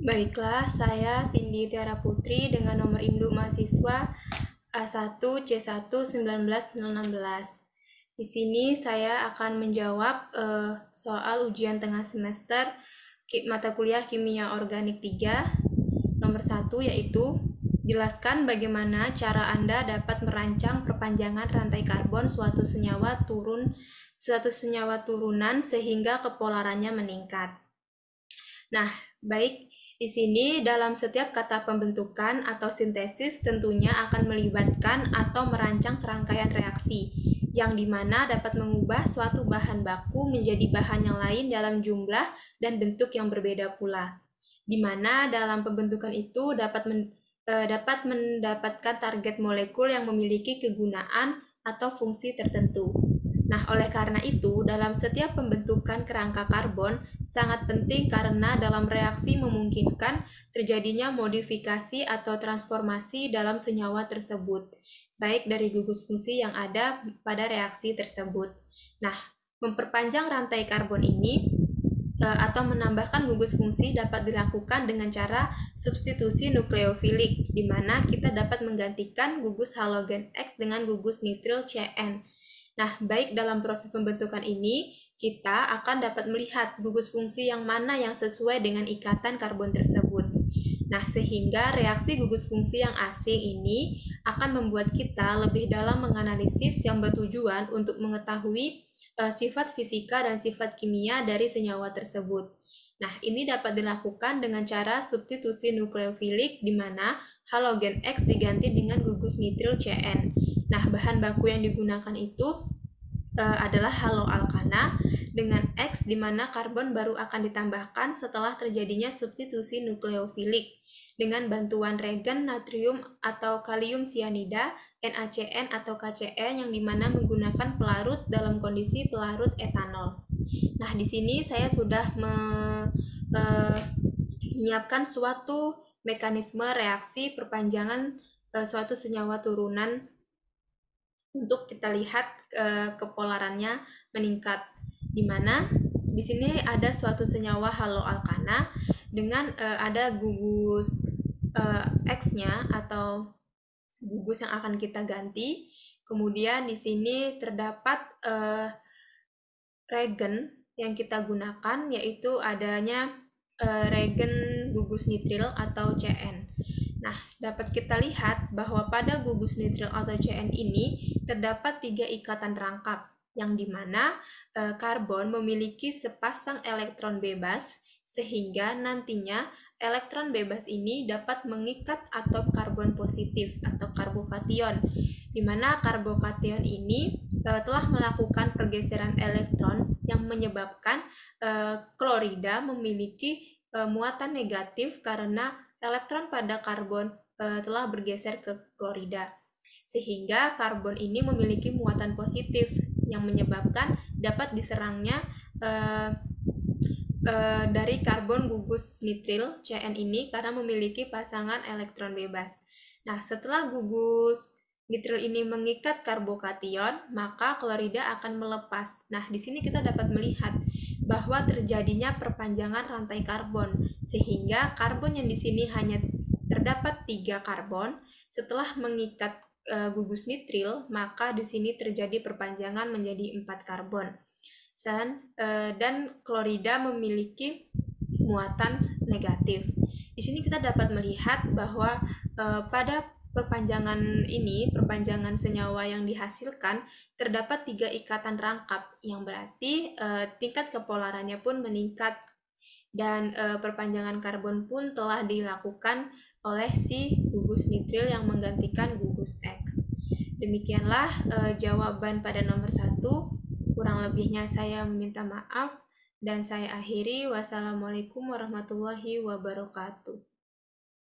Baiklah, saya Cindy Tiara Putri dengan nomor induk mahasiswa A1C1 19016. Di sini saya akan menjawab soal ujian tengah semester mata kuliah Kimia Organik 3 nomor 1, yaitu jelaskan bagaimana cara Anda dapat merancang perpanjangan rantai karbon suatu senyawa turunan sehingga kepolarannya meningkat. Nah, baik, di sini dalam setiap kata pembentukan atau sintesis tentunya akan melibatkan atau merancang serangkaian reaksi, yang dimana dapat mengubah suatu bahan baku menjadi bahan yang lain dalam jumlah dan bentuk yang berbeda pula. Dimana dalam pembentukan itu dapat mendapatkan target molekul yang memiliki kegunaan atau fungsi tertentu. Nah, oleh karena itu, dalam setiap pembentukan kerangka karbon sangat penting karena dalam reaksi memungkinkan terjadinya modifikasi atau transformasi dalam senyawa tersebut, baik dari gugus fungsi yang ada pada reaksi tersebut. Nah, memperpanjang rantai karbon ini atau menambahkan gugus fungsi dapat dilakukan dengan cara substitusi nukleofilik, di mana kita dapat menggantikan gugus halogen X dengan gugus nitril Cn. Nah, baik dalam proses pembentukan ini, kita akan dapat melihat gugus fungsi yang mana yang sesuai dengan ikatan karbon tersebut. Nah, sehingga reaksi gugus fungsi yang asing ini akan membuat kita lebih dalam menganalisis yang bertujuan untuk mengetahui sifat fisika dan sifat kimia dari senyawa tersebut. Nah, ini dapat dilakukan dengan cara substitusi nukleofilik di mana halogen X diganti dengan gugus nitril Cn. Nah, bahan baku yang digunakan itu adalah haloalkana dengan X di mana karbon baru akan ditambahkan setelah terjadinya substitusi nukleofilik dengan bantuan regen natrium atau kalium sianida, NaCN atau KCN yang dimana menggunakan pelarut dalam kondisi pelarut etanol. Nah, di sini saya sudah menyiapkan suatu mekanisme reaksi perpanjangan suatu senyawa turunan untuk kita lihat kepolarannya meningkat, di mana di sini ada suatu senyawa haloalkana dengan ada gugus X-nya atau gugus yang akan kita ganti. Kemudian di sini terdapat regen yang kita gunakan, yaitu adanya regen gugus nitril atau Cn. Nah, dapat kita lihat bahwa pada gugus nitril atau Cn ini terdapat 3 ikatan rangkap, yang dimana karbon memiliki sepasang elektron bebas, sehingga nantinya elektron bebas ini dapat mengikat atom karbon positif atau karbokation, di mana karbokation ini telah melakukan pergeseran elektron yang menyebabkan klorida memiliki muatan negatif karena elektron pada karbon telah bergeser ke klorida, sehingga karbon ini memiliki muatan positif yang menyebabkan dapat diserangnya dari karbon gugus nitril Cn ini karena memiliki pasangan elektron bebas. Nah, setelah gugus nitril ini mengikat karbokation, maka klorida akan melepas. Nah, di sini kita dapat melihat bahwa terjadinya perpanjangan rantai karbon, sehingga karbon yang di sini hanya terdapat 3 karbon. Setelah mengikat gugus nitril, maka di sini terjadi perpanjangan menjadi 4 karbon. Dan klorida memiliki muatan negatif. Di sini kita dapat melihat bahwa pada perpanjangan senyawa yang dihasilkan, terdapat 3 ikatan rangkap, yang berarti tingkat kepolarannya pun meningkat, dan perpanjangan karbon pun telah dilakukan oleh si gugus nitril yang menggantikan gugus X. Demikianlah jawaban pada nomor 1. Kurang lebihnya saya meminta maaf, dan saya akhiri. Wassalamualaikum warahmatullahi wabarakatuh.